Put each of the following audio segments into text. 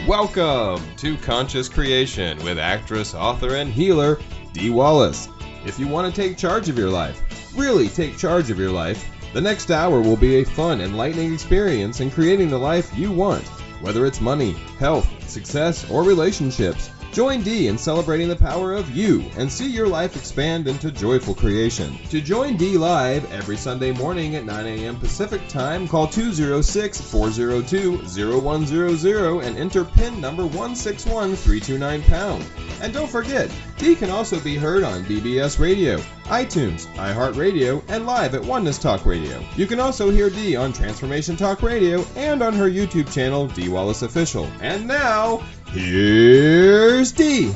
Welcome to Conscious Creation with actress, author, and healer, Dee Wallace. If you want to take charge of your life, really take charge of your life, the next hour will be a fun, enlightening experience in creating the life you want. Whether it's money, health, success, or relationships, join Dee in celebrating the power of you and see your life expand into joyful creation. To join Dee live every Sunday morning at 9 a.m. Pacific Time, call 206-402-0100 and enter PIN number 161329#. And don't forget, Dee can also be heard on BBS Radio, iTunes, iHeartRadio, and live at Oneness Talk Radio. You can also hear Dee on Transformation Talk Radio and on her YouTube channel, Dee Wallace Official. And now, here's Dee.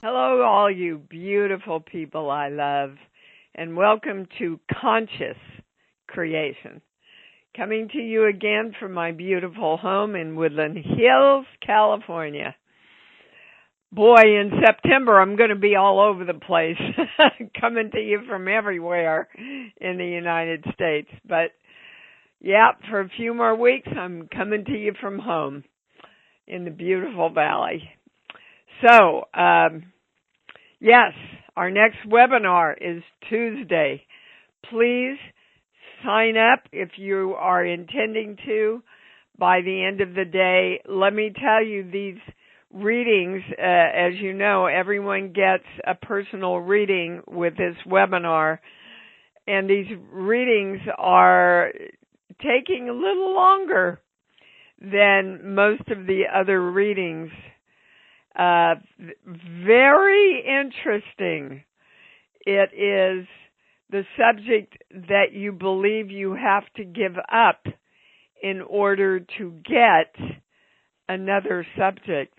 Hello, all you beautiful people I love, and welcome to Conscious Creation. Coming to you again from my beautiful home in Woodland Hills, California. Boy, in September, I'm going to be all over the place, coming to you from everywhere in the United States. But, yeah, for a few more weeks, I'm coming to you from home in the beautiful valley. So, yes, our next webinar is Tuesday. Please sign up if you are intending to by the end of the day. Let me tell you, these readings, as you know, everyone gets a personal reading with this webinar, and these readings are taking a little longer than most of the other readings. Very interesting. It is the subject that you believe you have to give up in order to get another subject.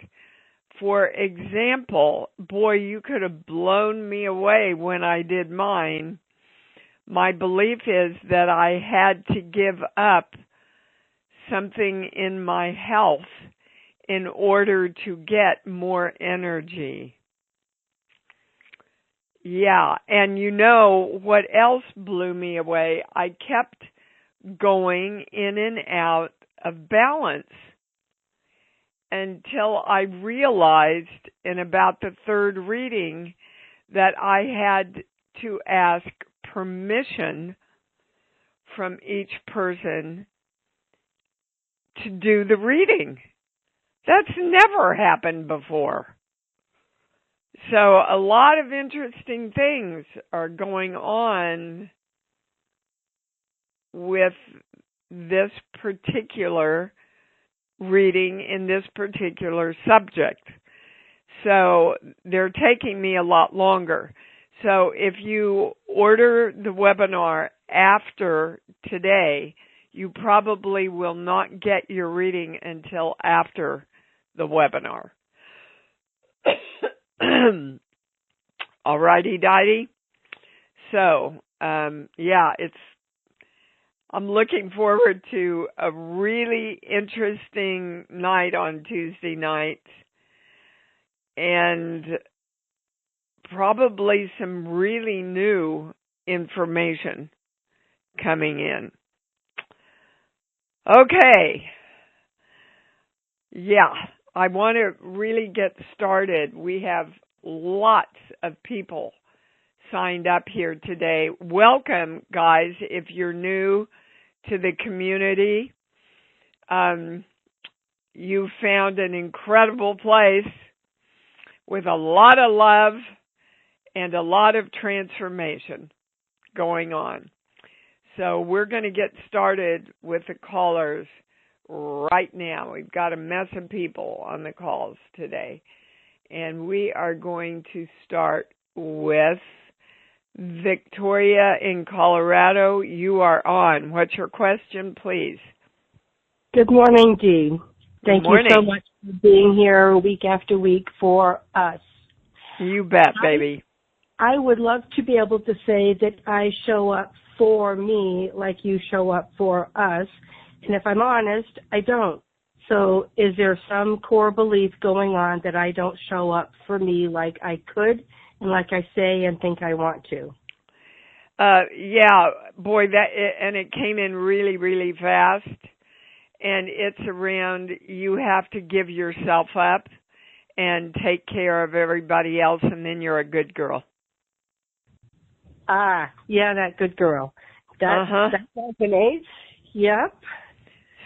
For example, boy, you could have blown me away when I did mine. My belief is that I had to give up something in my health in order to get more energy. Yeah, and you know what else blew me away? I kept going in and out of balance until I realized in about the third reading that I had to ask permission from each person to do the reading. That's never happened before. So a lot of interesting things are going on with this particular reading in this particular subject. So they're taking me a lot longer. So if you order the webinar after today, you probably will not get your reading until after the webinar. All righty, Didey. So, I'm looking forward to a really interesting night on Tuesday night and probably some really new information coming in. Okay. Yeah, I want to really get started. We have lots of people signed up here today. Welcome, guys, if you're new to the community. You found an incredible place with a lot of love and a lot of transformation going on. So we're going to get started with the callers right now. We've got a mess of people on the calls today. And we are going to start with Victoria in Colorado. You are on. What's your question, please? Good morning, Dee. Thank you morning. so much for being here week after week for us. You bet, baby. I would love to be able to say that I show up for me like you show up for us. And if I'm honest, I don't. So is there some core belief going on that I don't show up for me like I could and like I say and think I want to? Yeah, boy, and it came in really, really fast. and it's around you have to give yourself up and take care of everybody else, and then you're a good girl. Yeah, that good girl. That resonates. Yep.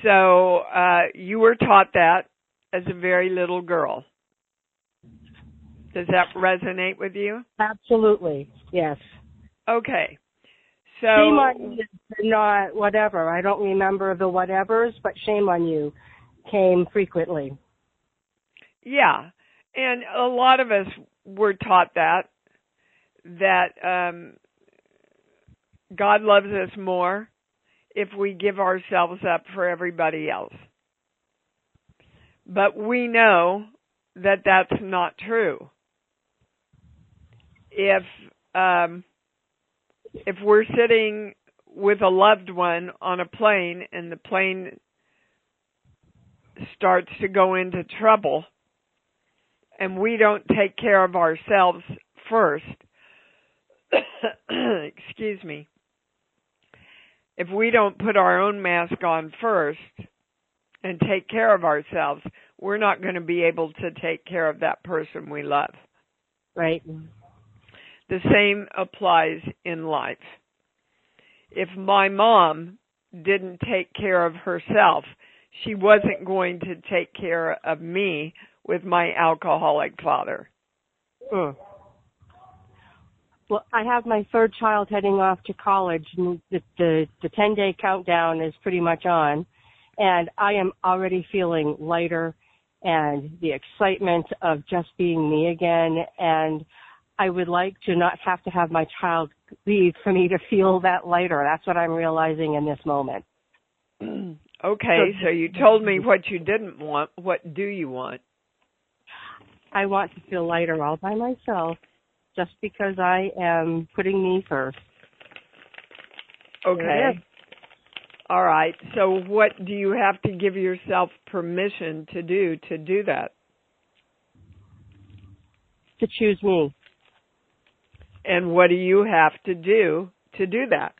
So you were taught that as a very little girl. Does that resonate with you? Absolutely. Yes. Okay. So shame on you for not whatever. I don't remember the whatevers, but shame on you came frequently. Yeah. And a lot of us were taught that God loves us more if we give ourselves up for everybody else. But we know that that's not true. If we're sitting with a loved one on a plane and the plane starts to go into trouble and we don't take care of ourselves first, excuse me, if we don't put our own mask on first and take care of ourselves, we're not going to be able to take care of that person we love. Right. The same applies in life. If my mom didn't take care of herself, she wasn't going to take care of me with my alcoholic father. Well, I have my third child heading off to college, and the 10-day countdown is pretty much on, and I am already feeling lighter and the excitement of just being me again, and I would like to not have to have my child leave for me to feel that lighter. That's what I'm realizing in this moment. Okay, so you told me what you didn't want. What do you want? I want to feel lighter all by myself just because I am putting me first. Okay. All right. So what do you have to give yourself permission to do that? To choose me. And what do you have to do that?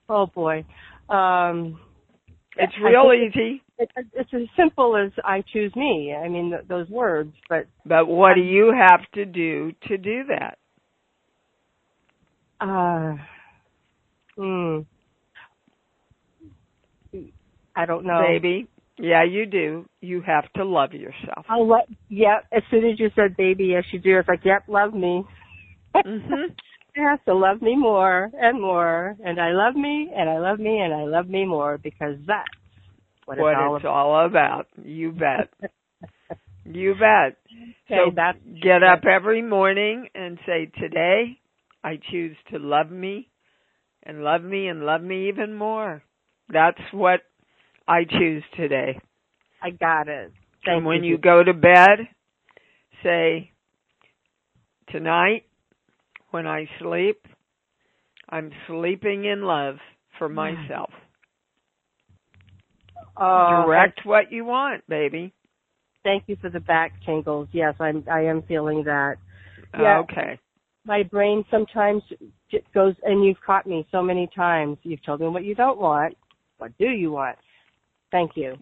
Oh boy. It's real easy. It's as simple as I choose me. I mean, those words, but... But what do you have to do that? I don't know. Baby, yeah, you do. You have to love yourself. As soon as you said baby, yes, you do. It's like, yep, love me. Mm-hmm. You have to love me more and more. And I love me, and I love me, and I love me more, because that's what it's all about. You bet. You bet. Okay, so get up every morning and say, today I choose to love me and love me and love me even more. That's what I choose today. I got it. And when you go to bed, say, tonight when I sleep, I'm sleeping in love for myself. Direct what you want, baby. Thank you for the back tingles. Yes, I am feeling that. Yeah, okay. My brain sometimes goes, and you've caught me so many times. You've told me what you don't want. What do you want? Thank you.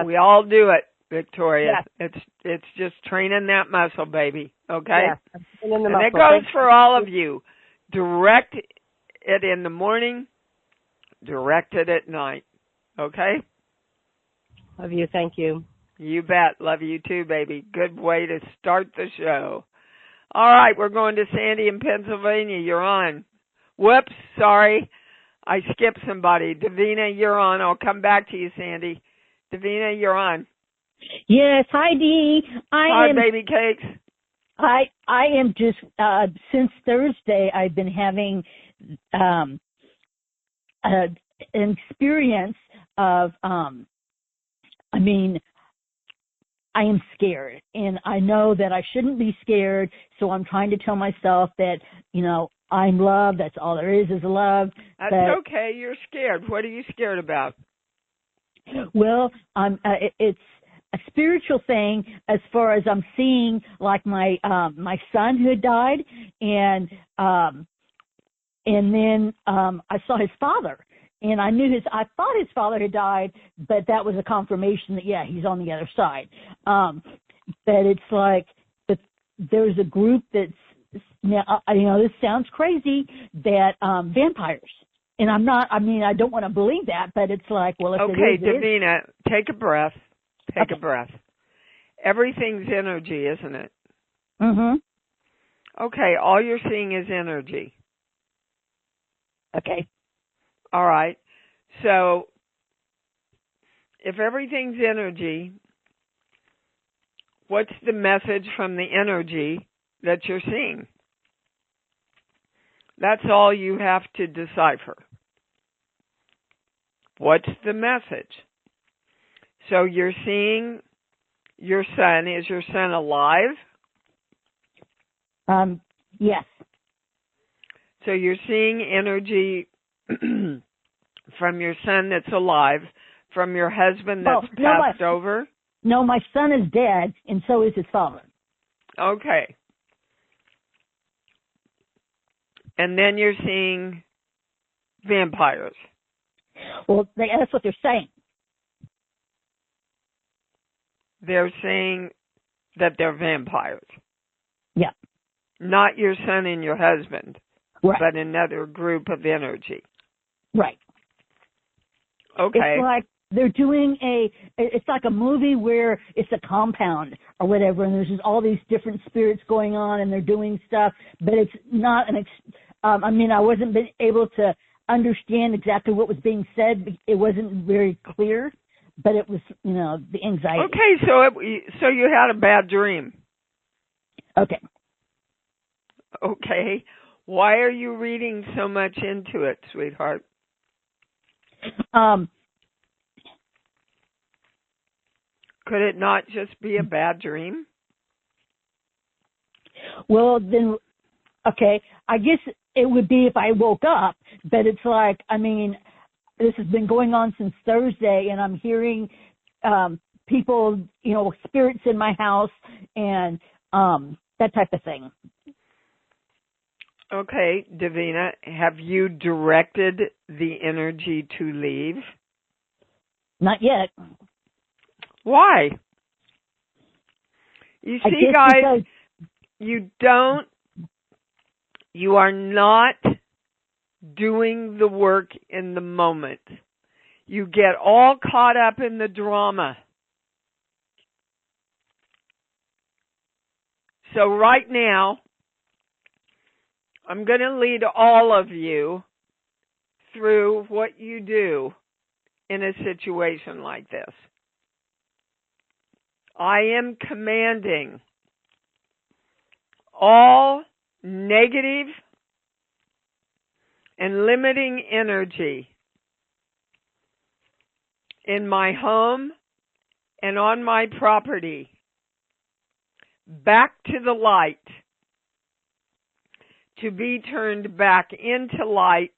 We all do it, Victoria. Yes. It's just training that muscle, baby. Okay? Yes, and it goes for all of you. Direct it in the morning. Direct it at night. Okay? Love you. Thank you. You bet. Love you too, baby. Good way to start the show. All right, we're going to Sandy in Pennsylvania. You're on. Whoops, sorry. I skipped somebody. Davina, you're on. I'll come back to you, Sandy. Davina, you're on. Yes, hi, Dee. Hi, baby cakes. I am just, since Thursday, I've been having an experience of, I am scared, and I know that I shouldn't be scared, so I'm trying to tell myself that, I'm love. That's all there is love. That's okay. You're scared. What are you scared about? Well, it's a spiritual thing as far as I'm seeing, like my son who had died, and then I saw his father, and I thought his father had died, but that was a confirmation that, yeah, he's on the other side. But it's like, but there's a group that's, now, this sounds crazy, that vampires. And I don't want to believe that, but it's like, well, if okay, it is, Davina, take a breath. Take a breath. Everything's energy, isn't it? Mm-hmm. Okay, all you're seeing is energy. Okay. All right. So, if everything's energy, what's the message from the energy that you're seeing? That's all you have to decipher. What's the message? So you're seeing your son. Is your son alive? Yes. So you're seeing energy from your son that's alive, from your husband that's passed over? No, my son is dead, and so is his father. Okay. And then you're seeing vampires. Well, that's what they're saying. They're saying that they're vampires. Yeah. Not your son and your husband, right. but another group of energy. Right. Okay. It's like they're doing it's like a movie where it's a compound or whatever, and there's just all these different spirits going on, and they're doing stuff, but it's not I wasn't able to understand exactly what was being said. It wasn't very clear, but it was, the anxiety. Okay, so you had a bad dream. Okay. Okay. Why are you reading so much into it, sweetheart? Could it not just be a bad dream? Well, then, okay, I guess it would be if I woke up, but it's like, this has been going on since Thursday, and I'm hearing people, spirits in my house and that type of thing. Okay, Davina, have you directed the energy to leave? Not yet. Why? You see, guys, you are not doing the work in the moment. You get all caught up in the drama. So right now, I'm going to lead all of you through what you do in a situation like this. I am commanding all negative and limiting energy in my home and on my property back to the light, to be turned back into light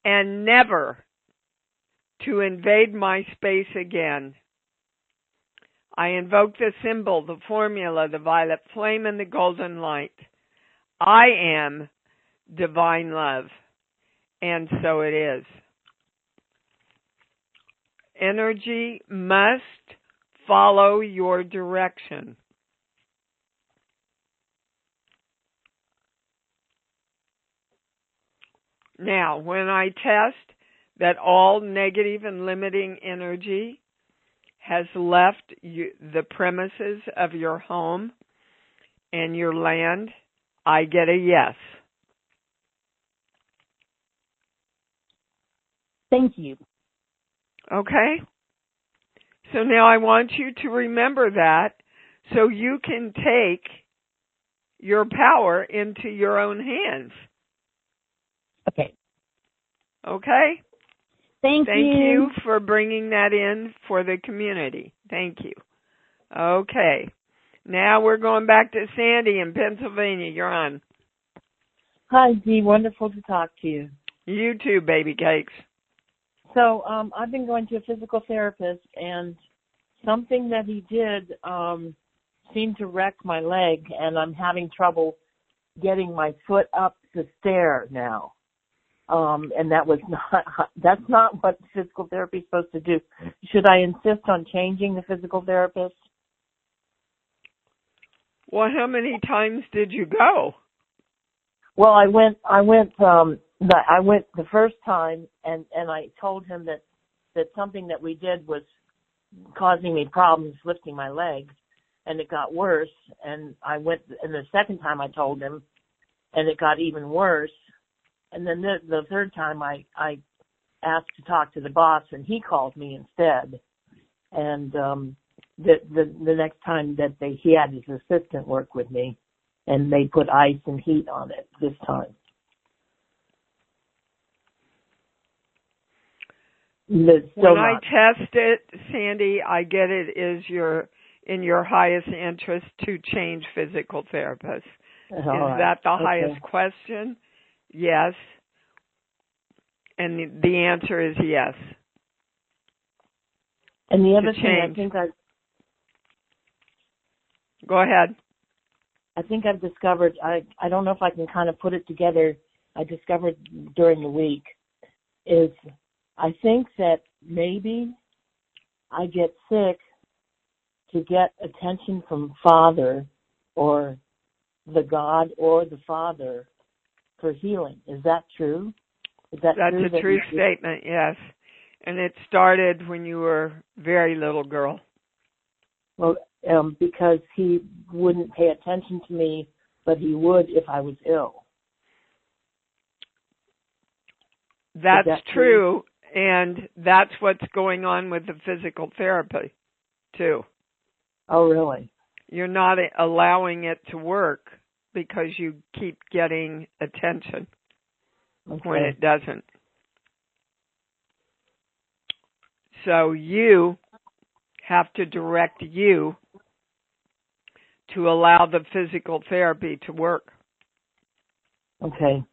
and never to invade my space again. I invoke the symbol, the formula, the violet flame, and the golden light. I am divine love, and so it is. Energy must follow your direction. Now, when I test that all negative and limiting energy has left the premises of your home and your land, I get a yes. Thank you. Okay? So now I want you to remember that so you can take your power into your own hands. Okay. Okay? Thank you for bringing that in for the community. Thank you. Okay. Now we're going back to Sandy in Pennsylvania. You're on. Hi, Dee. Wonderful to talk to you. You too, baby cakes. So I've been going to a physical therapist, and something that he did seemed to wreck my leg, and I'm having trouble getting my foot up the stair now. And that's not what physical therapy is supposed to do. Should I insist on changing the physical therapist? Well, how many times did you go? Well, I went the first time, and I told him that something that we did was causing me problems lifting my legs, and it got worse. And the second time I told him, and it got even worse. And then the third time I asked to talk to the boss, and he called me instead. And the next time that he had his assistant work with me, and they put ice and heat on it this time. When I test it, Sandy, I get it is in your highest interest to change physical therapists. Is that the highest question? Yes. And the answer is yes. And the other thing I think Go ahead. I think I've discovered, I don't know if I can kind of put it together, I discovered during the week, is I think that maybe I get sick to get attention from Father or the God or the Father for healing. Is that true? That's a true statement, yes. And it started when you were a very little girl. Well, because he wouldn't pay attention to me, but he would if I was ill. That's true, and that's what's going on with the physical therapy, too. Oh, really? You're not allowing it to work because you keep getting attention when it doesn't. So you have to direct you to allow the physical therapy to work. Okay.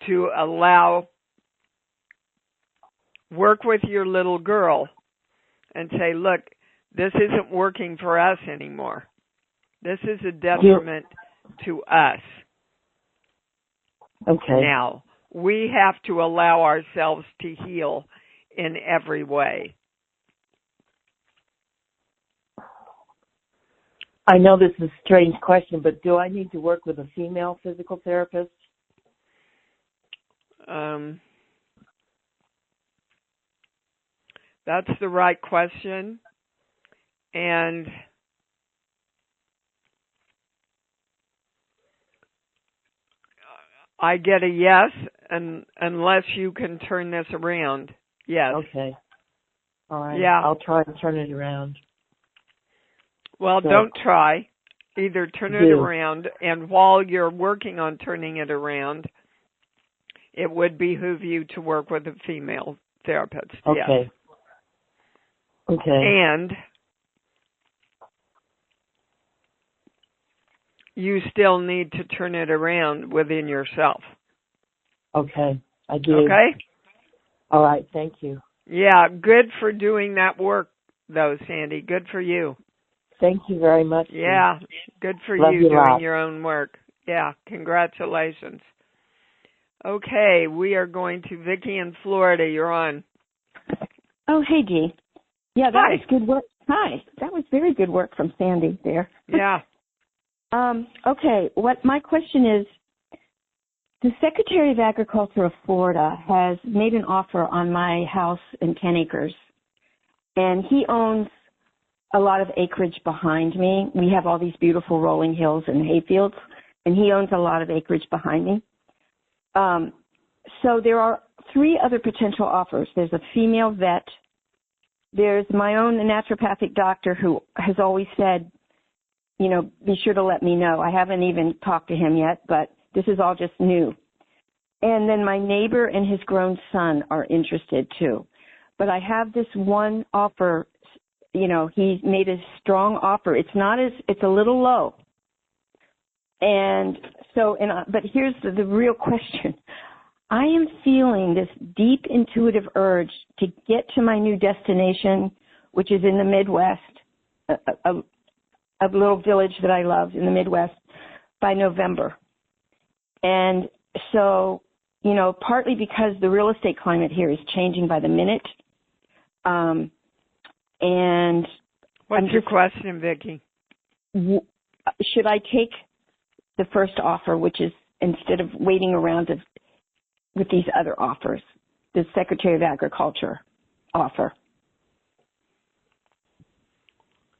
To work with your little girl and say, look, this isn't working for us anymore. This is a detriment to us. Okay. Now, we have to allow ourselves to heal in every way. I know this is a strange question, but do I need to work with a female physical therapist? That's the right question. And I get a yes, unless you can turn this around. Yes. Okay. All right. Yeah. I'll try to turn it around. Well, don't try. Either turn it around, and while you're working on turning it around, it would behoove you to work with a female therapist. Okay. Yes. Okay. And you still need to turn it around within yourself. Okay. I do. Okay? All right. Thank you. Yeah, good for doing that work, though, Sandy. Good for you. Thank you very much. Yeah, good for Love you doing your own work. Yeah, congratulations. Okay, we are going to Vicki in Florida. You're on. Oh, hey, Dee. Yeah, that Hi. was good work. Hi. That was very good work from Sandy there. Yeah. Okay, what my question is, the Secretary of Agriculture of Florida has made an offer on my house in 10 acres, and he owns a lot of acreage behind me. We have all these beautiful rolling hills and hayfields, and he owns a lot of acreage behind me. So there are 3 other potential offers. There's a female vet. There's my own naturopathic doctor who has always said, you know, be sure to let me know. I haven't even talked to him yet, but this is all just new. And then my neighbor and his grown son are interested too. But I have this one offer, you know, he made a strong offer. It's a little low. And so, but here's the real question. I am feeling this deep intuitive urge to get to my new destination, which is in the Midwest, a little village that I love in the Midwest, by November. And so partly because the real estate climate here is changing by the minute. And what's your question, Vicki? Should I take the first offer, which is instead of waiting around with these other offers, the Secretary of Agriculture offer?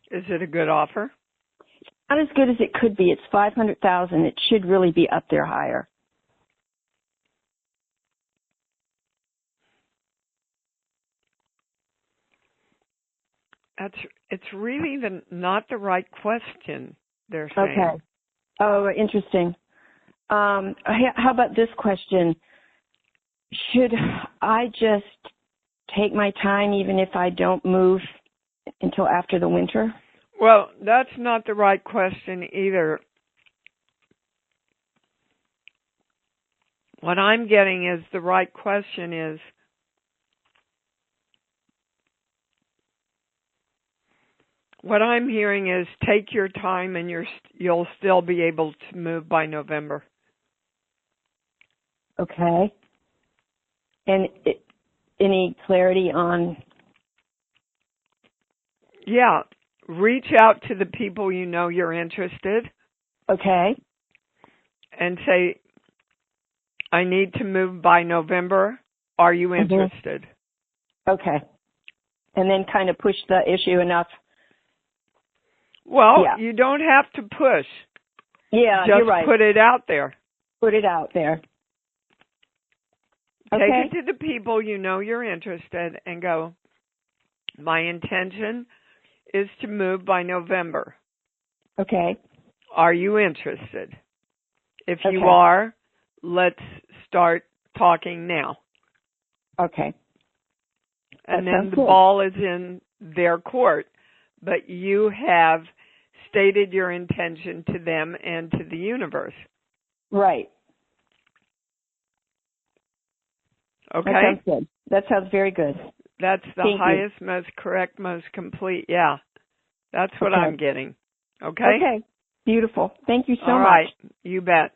Is it a good offer? Not as good as it could be. It's $500,000. It should really be up there higher. It's really not the right question, they're saying. Okay. Oh, interesting. How about this question? Should I just take my time even if I don't move until after the winter? Well, that's not the right question either. What I'm getting is the right question is, what I'm hearing is take your time and you'll still be able to move by November. Okay. And any clarity on? Yeah. Reach out to the people you know you're interested. Okay. And say, I need to move by November. Are you interested? Okay. And then kind of push the issue enough. Well, You don't have to push. Yeah, Just you're right. put it out there. Put it out there. Take it to the people you know you're interested and go, my intention is to move by November. Okay. Are you interested? If you are, let's start talking now. Okay. And then the ball is in their court, but you have stated your intention to them and to the universe. Right. Okay? That sounds good. That sounds very good. That's the highest, most correct, most complete. Yeah. That's what I'm getting. Okay? Okay. Beautiful. Thank you so much. All right. You bet.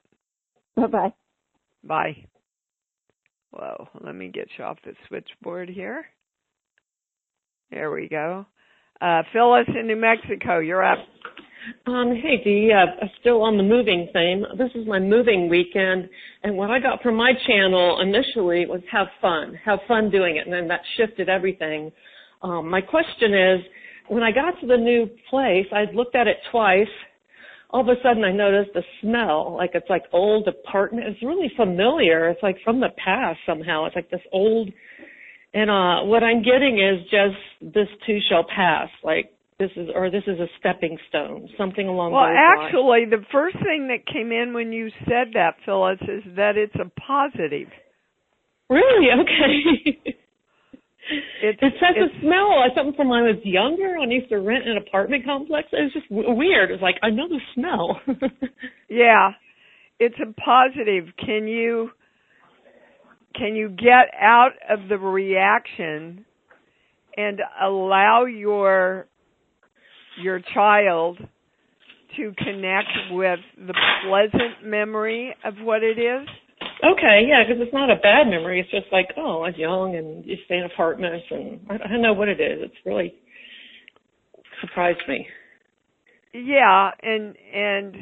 Bye-bye. Bye. Whoa. Let me get you off the switchboard here. There we go. Phyllis in New Mexico, you're up. Hey, Dee, still on the moving theme. This is my moving weekend, and what I got from my channel initially was have fun doing it, and then that shifted everything. My question is, when I got to the new place, I'd looked at it twice. All of a sudden, I noticed the smell, like it's like old apartment. It's really familiar. It's like from the past somehow. It's like this old, and what I'm getting is just this too shall pass, like this is a stepping stone, something along those lines. Well, actually, the first thing that came in when you said that, Phyllis, is that it's a positive. Really? Okay. It says the smell, something from when I was younger. When I used to rent an apartment complex. It was just weird. It's like, I know the smell. Yeah, it's a positive. Can you get out of the reaction and allow your child to connect with the pleasant memory of what it is? Okay, yeah, because it's not a bad memory. It's just like, oh, I was young and you stay in apartments, and I don't know what it is. It's really surprised me. Yeah, and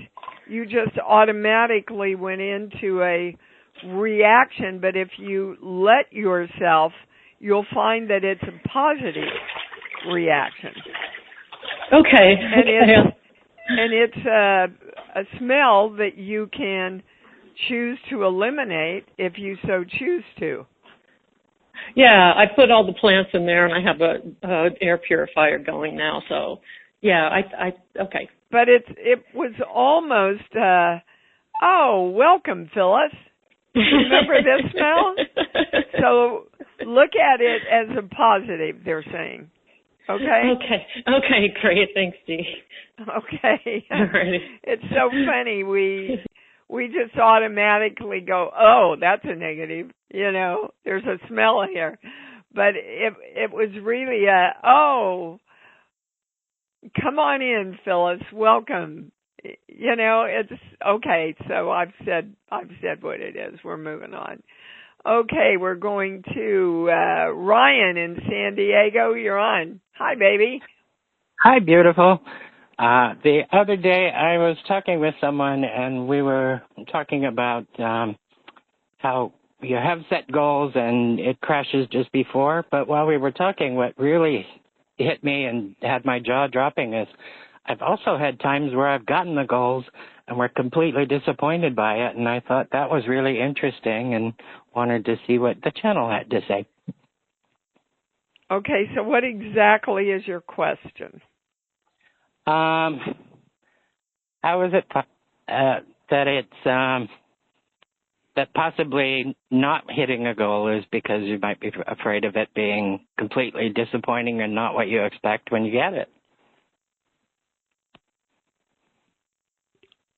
you just automatically went into a reaction, but if you let yourself, you'll find that it's a positive reaction. Okay. And it's a smell that you can choose to eliminate if you so choose to. Yeah, I put all the plants in there, and I have a air purifier going now. So, yeah, I okay. But it was almost, welcome, Phyllis. Remember this smell? So look at it as a positive, they're saying. Okay? Okay, great. Thanks, Dee. Okay. Alrighty. It's so funny. We just automatically go, oh, that's a negative. There's a smell here. But it was really come on in, Phyllis. Welcome. You know, it's okay. So I've said what it is. We're moving on. Okay, we're going to Ryan in San Diego. You're on. Hi, baby. Hi, beautiful. The other day I was talking with someone and we were talking about how you have set goals and it crashes just before. But while we were talking, what really hit me and had my jaw dropping is I've also had times where I've gotten the goals and were completely disappointed by it. And I thought that was really interesting and wanted to see what the channel had to say. Okay, so what exactly is your question? How is it that it's that possibly not hitting a goal is because you might be afraid of it being completely disappointing and not what you expect when you get it?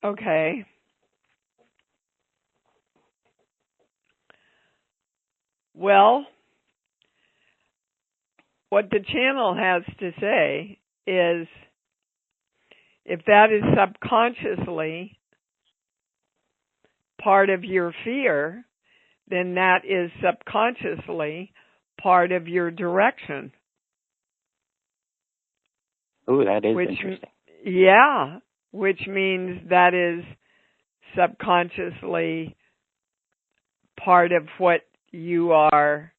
Okay. Well, what the channel has to say is if that is subconsciously part of your fear, then that is subconsciously part of your direction. Ooh, that is interesting. Yeah, which means that is subconsciously part of what you are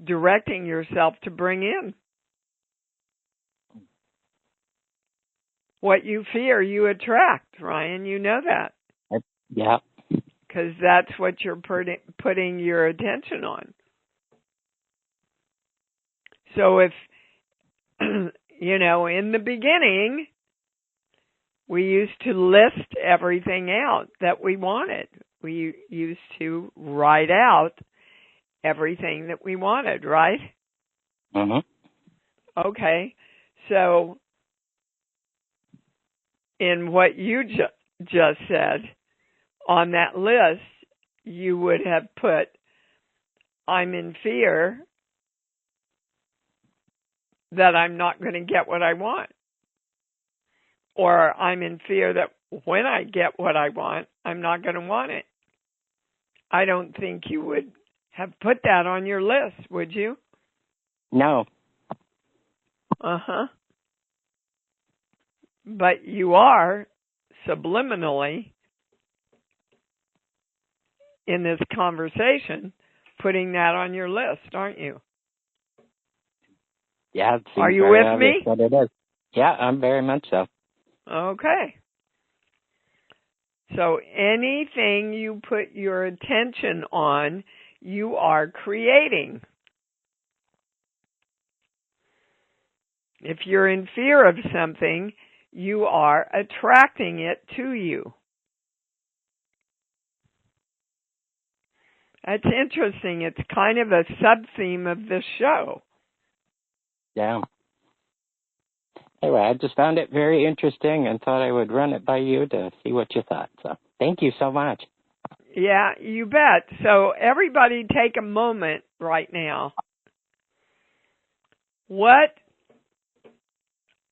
directing yourself to bring in. What you fear, you attract, Ryan. You know that. Yeah. Because that's what you're putting your attention on. So if, you know, in the beginning, we used to list everything out that we wanted. We used to write out everything that we wanted, right? Mm-hmm. Okay. So in what you just said, on that list, you would have put, I'm in fear that I'm not going to get what I want. Or I'm in fear that when I get what I want, I'm not going to want it. I don't think you would have put that on your list, would you? No. Uh-huh. But you are subliminally in this conversation putting that on your list, aren't you? Yeah. It seems are you very with me? That it is. Yeah, I'm very much so. Okay. So anything you put your attention on, you are creating. If you're in fear of something, you are attracting it to you. That's interesting. It's kind of a sub-theme of this show. Yeah. Anyway, I just found it very interesting and thought I would run it by you to see what you thought. So thank you so much. Yeah, you bet. So everybody take a moment right now. What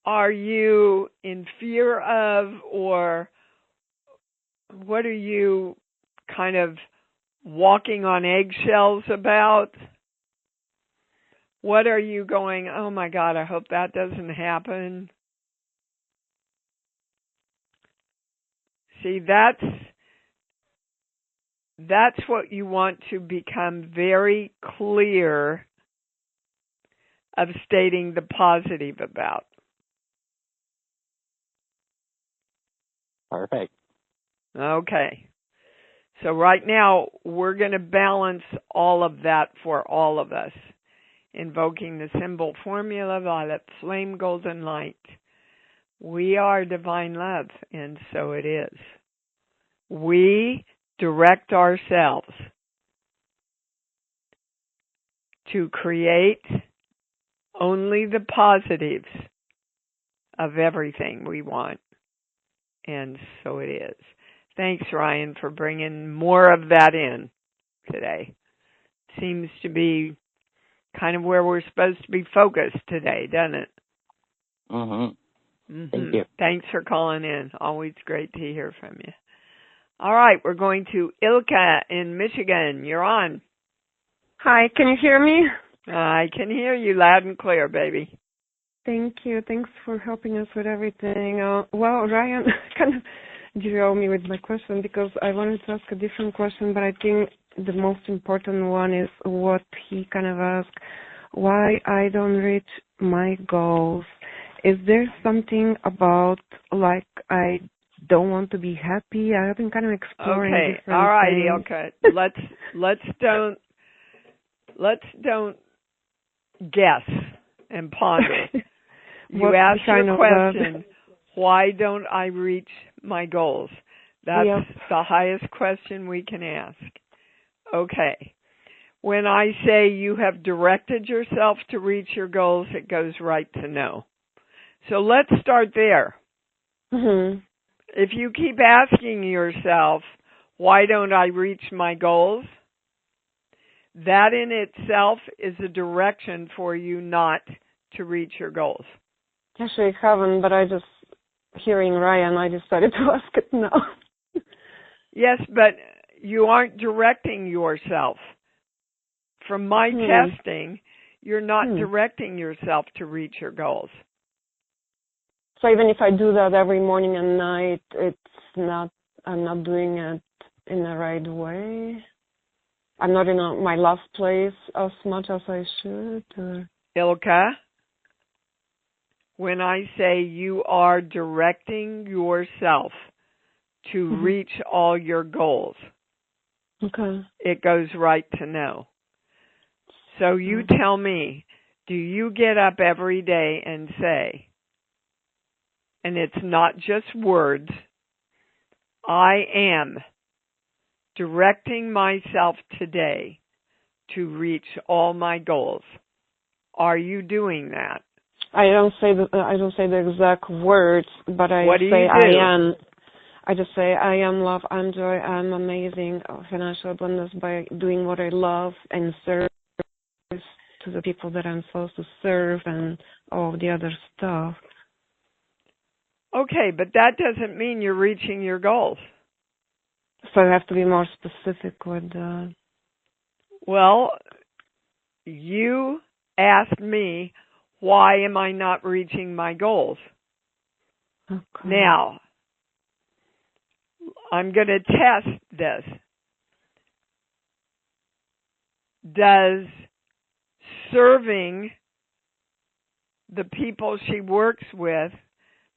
are you in fear of, or what are you kind of walking on eggshells about? What are you going, oh my God, I hope that doesn't happen? See, that's what you want to become very clear of stating the positive about. Perfect. Okay. So right now, we're going to balance all of that for all of us. Invoking the symbol formula, violet flame, golden light. We are divine love, and so it is. We direct ourselves to create only the positives of everything we want, and so it is. Thanks, Ryan, for bringing more of that in today. Seems to be kind of where we're supposed to be focused today, doesn't it? Mm-hmm. Mm-hmm. Thank you. Thanks for calling in. Always great to hear from you. All right, we're going to Ilka in Michigan. You're on. Hi, can you hear me? I can hear you loud and clear, baby. Thank you. Thanks for helping us with everything. Well, Ryan kind of derailed me with my question because I wanted to ask a different question, but I think the most important one is what he kind of asked, why I don't reach my goals. Is there something about, like, I don't want to be happy? I have been kind of exploring different all right, things. Ilka. Let's don't guess and ponder. You asked your question, why don't I reach my goals? That's the highest question we can ask. Okay. When I say you have directed yourself to reach your goals, it goes right to no. So let's start there. Mm-hmm. If you keep asking yourself, why don't I reach my goals? That in itself is a direction for you not to reach your goals. Actually, I haven't, but I just, hearing Ryan, I decided to ask it now. Yes, but you aren't directing yourself. From my testing, you're not directing yourself to reach your goals. So even if I do that every morning and night, I'm not doing it in the right way? I'm not in my love place as much as I should? Or? Ilka, when I say you are directing yourself to reach all your goals, it goes right to no. So you tell me, do you get up every day and say, and it's not just words, I am directing myself today to reach all my goals. Are you doing that? I don't say the exact words, but I I just say I am love, I'm joy, I'm amazing, financial abundance by doing what I love and serve to the people that I'm supposed to serve and all the other stuff. Okay, but that doesn't mean you're reaching your goals. So I have to be more specific with that. Well, you asked me, why am I not reaching my goals? Okay. Now, I'm going to test this. Does serving the people she works with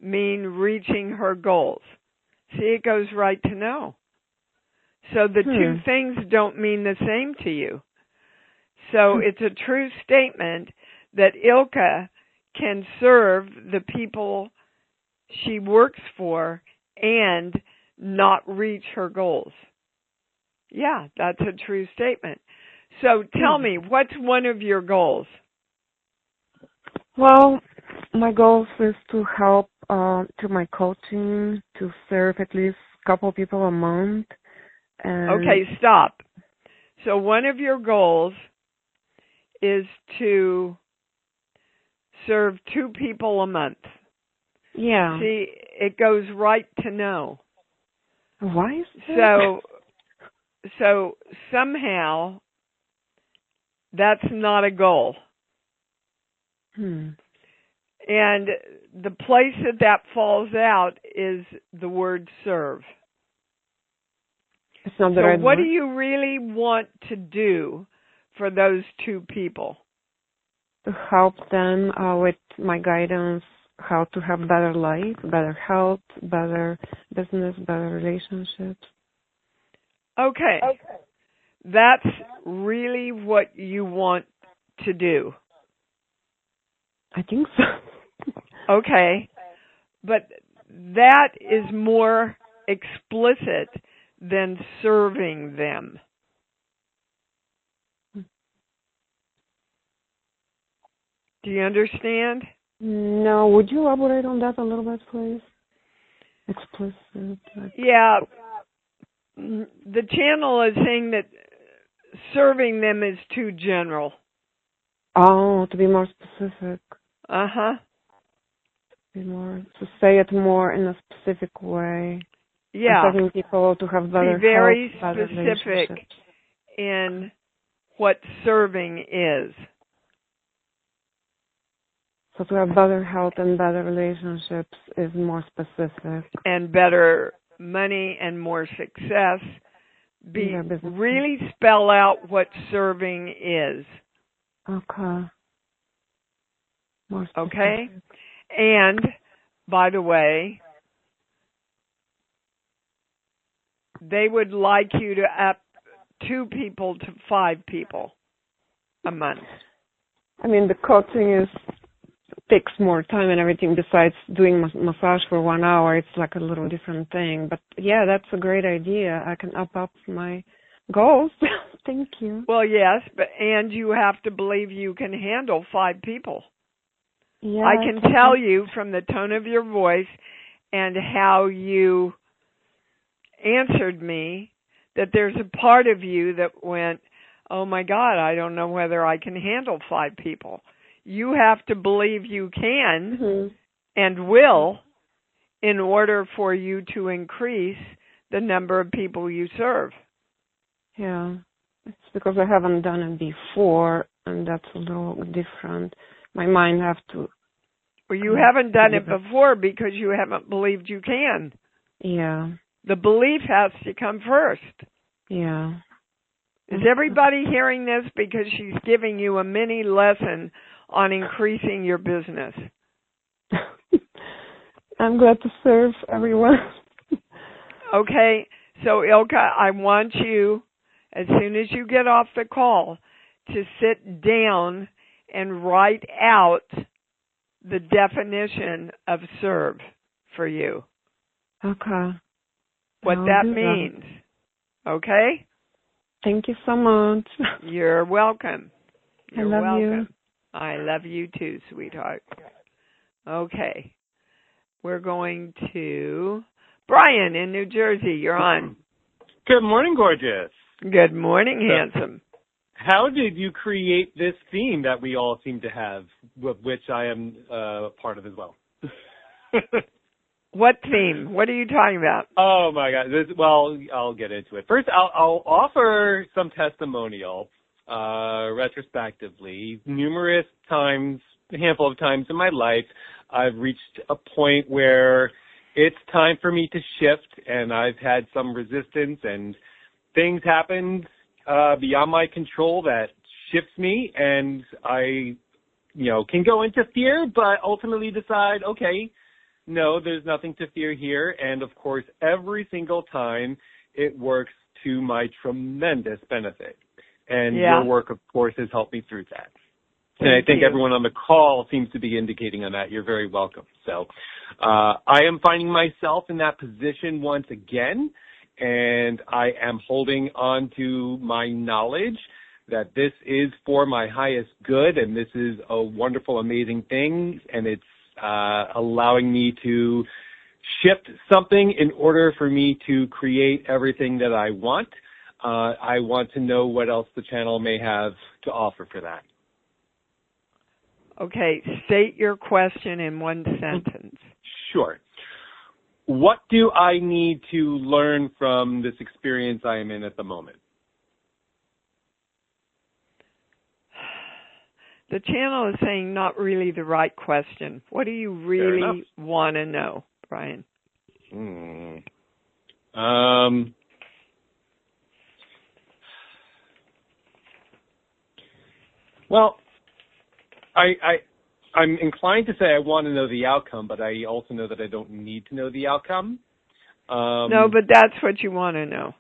mean reaching her goals? See, it goes right to no. So the two things don't mean the same to you. So it's a true statement that Ilka can serve the people she works for and not reach her goals. Yeah, that's a true statement. So tell me, what's one of your goals? Well, my goal is to help to my coaching, to serve at least a couple people a month. Okay, stop. So one of your goals is to serve 2 people a month. Yeah. See, it goes right to no. Why is that? So somehow that's not a goal. And the place that falls out is the word serve. It's not the so right what word. do you really want to do for those 2 people? To help them with my guidance, how to have better life, better health, better business, better relationships. Okay. That's really what you want to do. I think so. Okay. But that is more explicit than serving them. Do you understand? No. Would you elaborate on that a little bit, please? Explicit. Yeah. The channel is saying that serving them is too general. Oh, to be more specific. Uh-huh. be more, to say it more in a specific way. Yeah. Encouraging people to have better be very health, better specific relationships. in what serving is. So to have better health and better relationships is more specific. And better money and more success. Really spell out what serving is. Okay. More specific. Okay? And, by the way, they would like you to up 2 people to 5 people a month. I mean, the coaching takes more time and everything besides doing massage for 1 hour. It's like a little different thing. But yeah, that's a great idea. I can up my goals. Thank you. Well, yes, and you have to believe you can handle 5 people. Yeah, I can tell you from the tone of your voice and how you answered me that there's a part of you that went, oh my God, I don't know whether I can handle 5 people. You have to believe you can and will in order for you to increase the number of people you serve. Yeah, it's because I haven't done it before, and that's a little different. My mind has to... Well, you haven't done it before because you haven't believed you can. Yeah. The belief has to come first. Yeah. Is everybody hearing this? Because she's giving you a mini lesson on increasing your business. I'm glad to serve everyone. Okay, so Ilka, I want you, as soon as you get off the call, to sit down and write out the definition of serve for you. Okay. What that means. Okay? Thank you so much. You're welcome. You're I love welcome. you. I love you too, sweetheart. Okay. We're going to Brian in New Jersey. You're on. Good morning, gorgeous. Good morning, handsome. How did you create this theme that we all seem to have, which I am part of as well? What theme? What are you talking about? Oh, my God. Well, I'll get into it. First, I'll offer some testimonial retrospectively. Numerous times, a handful of times in my life, I've reached a point where it's time for me to shift, and I've had some resistance, and things happened beyond my control that shifts me, and I, can go into fear, but ultimately decide, okay, no, there's nothing to fear here. And of course, every single time it works to my tremendous benefit. And your work, of course, has helped me through that. And I think everyone on the call seems to be indicating on that. You're very welcome. So I am finding myself in that position once again, and I am holding on to my knowledge that this is for my highest good, and this is a wonderful, amazing thing, and it's allowing me to shift something in order for me to create everything that I want. I want to know what else the channel may have to offer for that. Okay, state your question in one sentence. Sure. What do I need to learn from this experience I am in at the moment? The channel is saying not really the right question. What do you really want to know, Brian? Well, I'm inclined to say I want to know the outcome, but I also know that I don't need to know the outcome. No, but that's what you want to know.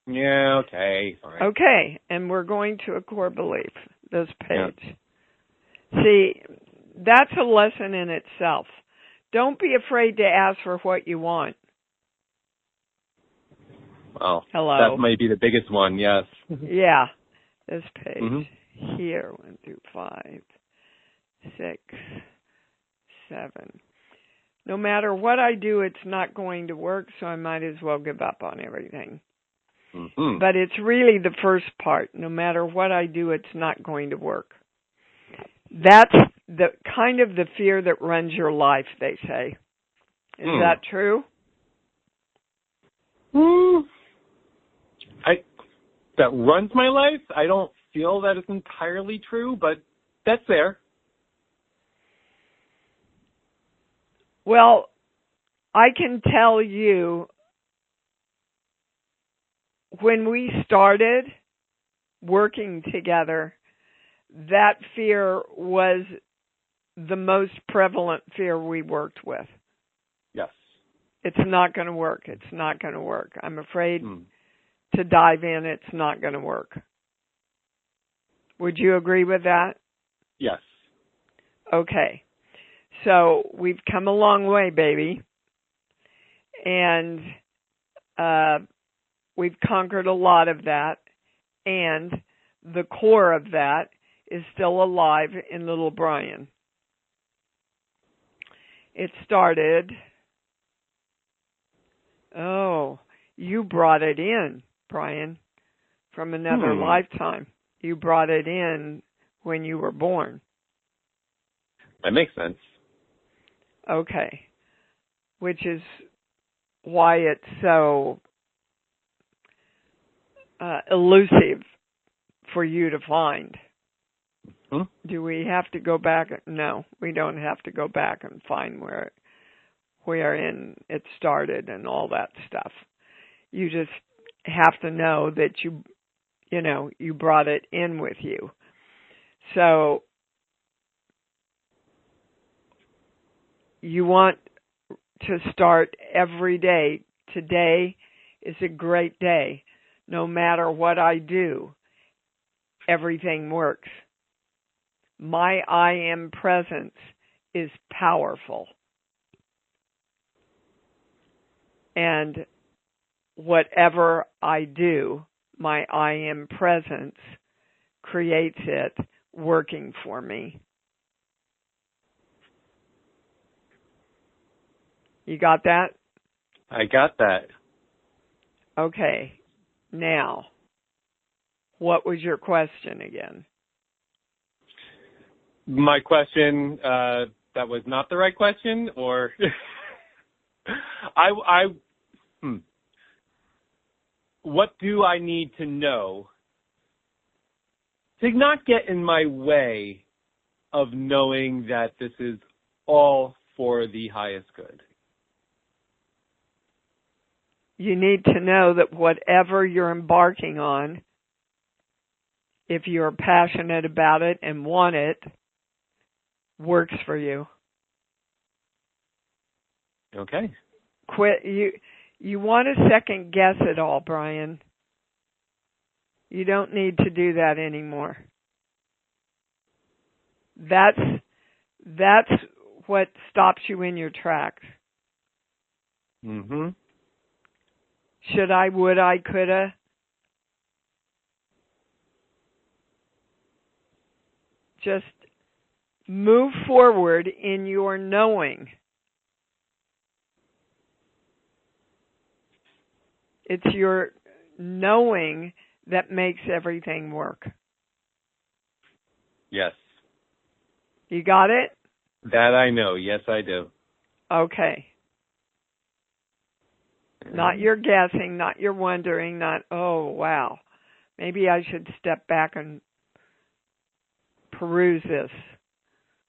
Yeah, okay. All right. Okay, and we're going to a core belief, this page. Yeah. See, that's a lesson in itself. Don't be afraid to ask for what you want. Well, hello. That might be the biggest one, yes. Yeah, this page here, 1 through 5, 6, 7. No matter what I do, it's not going to work, so I might as well give up on everything. But it's really the first part. No matter what I do, it's not going to work. That's the kind of the fear that runs your life, they say. Is that true? That runs my life? I don't feel that it's entirely true, but that's there. Well, I can tell you, when we started working together, that fear was the most prevalent fear we worked with. Yes. It's not going to work. It's not going to work. I'm afraid to dive in. It's not going to work. Would you agree with that? Yes. Okay. So we've come a long way, baby. And we've conquered a lot of that. And the core of that is still alive in little Brian. It started... Oh, you brought it in, Brian, from another lifetime. You brought it in when you were born. That makes sense. Okay. Which is why it's so elusive for you to find. Do we have to go back? No, we don't have to go back and find wherein it started and all that stuff. You just have to know that you brought it in with you. So you want to start every day. Today is a great day. No matter what I do, everything works. My I am presence is powerful. And whatever I do, my I am presence creates it working for me. You got that? I got that. Okay. Now, what was your question again? My question, that was not the right question, or... What do I need to know to not get in my way of knowing that this is all for the highest good? You need to know that whatever you're embarking on, if you're passionate about it and want it, works for you. Okay. Quit. You want to second guess it all, Brian. You don't need to do that anymore. That's what stops you in your tracks. Should I, would I, coulda? Just move forward in your knowing. It's your knowing that makes everything work. Yes. You got it? That I know. Yes, I do. Okay. Not your guessing, not your wondering, not, oh, wow, maybe I should step back and peruse this,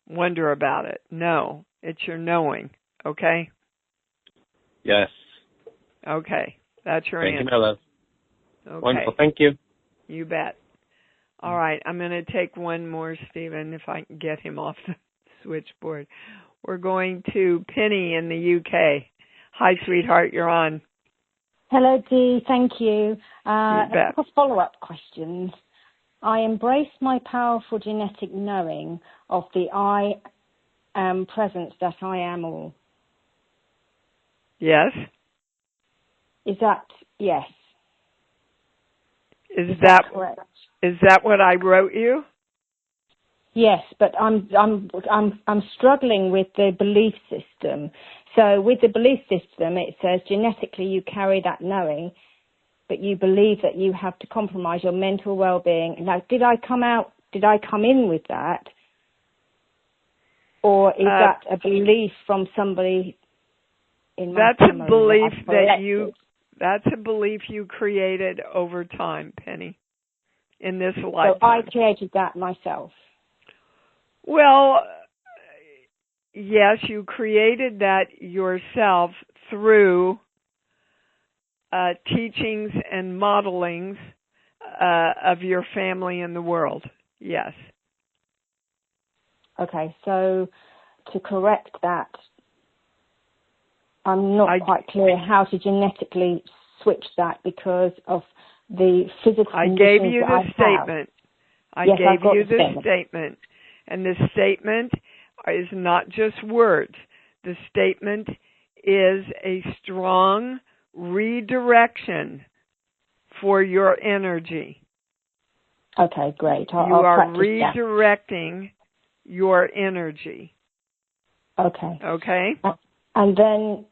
wonder about it. No, it's your knowing, okay? Yes. Okay, that's your answer. Thank you, my love. Okay. Wonderful, thank you. You bet. All right, I'm going to take one more, Stephen, if I can get him off the switchboard. We're going to Penny in the UK. Hi, sweetheart, you're on. Hello, Dee. Thank you. A bet. couple of follow-up questions. I embrace my powerful genetic knowing of the I am presence that I am all. Yes. Is that yes? Is that correct? Is that what I wrote you? Yes, but I'm struggling with the belief system. So with the belief system, it says genetically you carry that knowing, but you believe that you have to compromise your mental well-being. Now, did I come in with that? Or is that a belief from somebody in my That's family? A belief that's a belief you created over time, Penny, in this lifetime. So I created that myself. Well, yes, you created that yourself through teachings and modelings of your family in the world. Yes. Okay, so to correct that, I'm not quite clear how to genetically switch that because of the physical conditions I gave you that the statement. I gave you the statement. And the statement is not just words. The statement is a strong redirection for your energy. Okay, great. You are redirecting your energy. Okay. Okay? And then,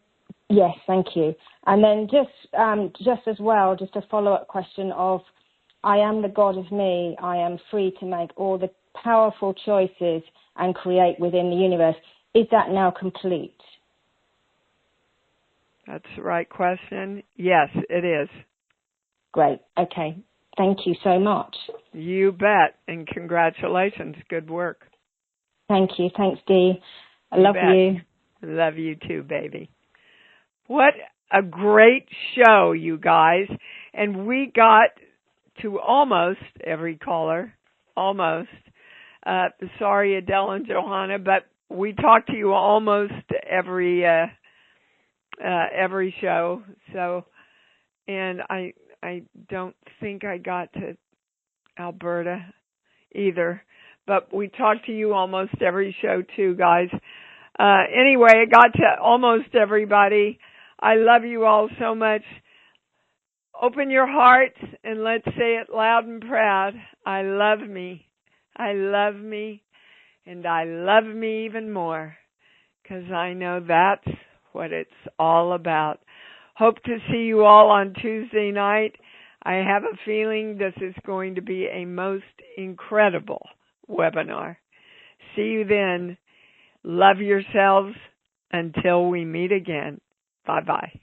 yes, thank you. And then just as well, just a follow-up question of, I am the God of me. I am free to make all the powerful choices and create within the universe. Is that now complete? That's the right question. Yes, it is. Great. Okay. Thank you so much. You bet. And congratulations. Good work. Thank you. Thanks, Dee. I love you. Love you too, baby. What a great show, you guys. And we got to almost every caller. Almost. Sorry, Adele and Johanna, but we talked to you almost every show. So, and I don't think I got to Alberta either, but we talked to you almost every show too, guys. Anyway, I got to almost everybody. I love you all so much. Open your hearts and let's say it loud and proud. I love me. I love me. And I love me even more. Because I know that's what it's all about. Hope to see you all on Tuesday night. I have a feeling this is going to be a most incredible webinar. See you then. Love yourselves until we meet again. Bye-bye.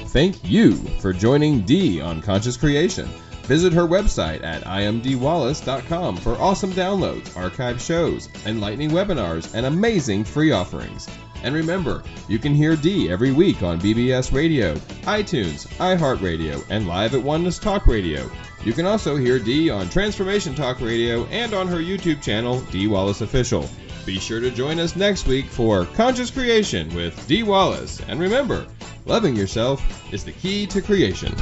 Thank you for joining Dee on Conscious Creation. Visit her website at imdwallace.com for awesome downloads, archived shows, enlightening webinars, and amazing free offerings. And remember, you can hear Dee every week on BBS Radio, iTunes, iHeartRadio, and live at Oneness Talk Radio. You can also hear Dee on Transformation Talk Radio and on her YouTube channel, Dee Wallace Official. Be sure to join us next week for Conscious Creation with Dee Wallace. And remember, loving yourself is the key to creation.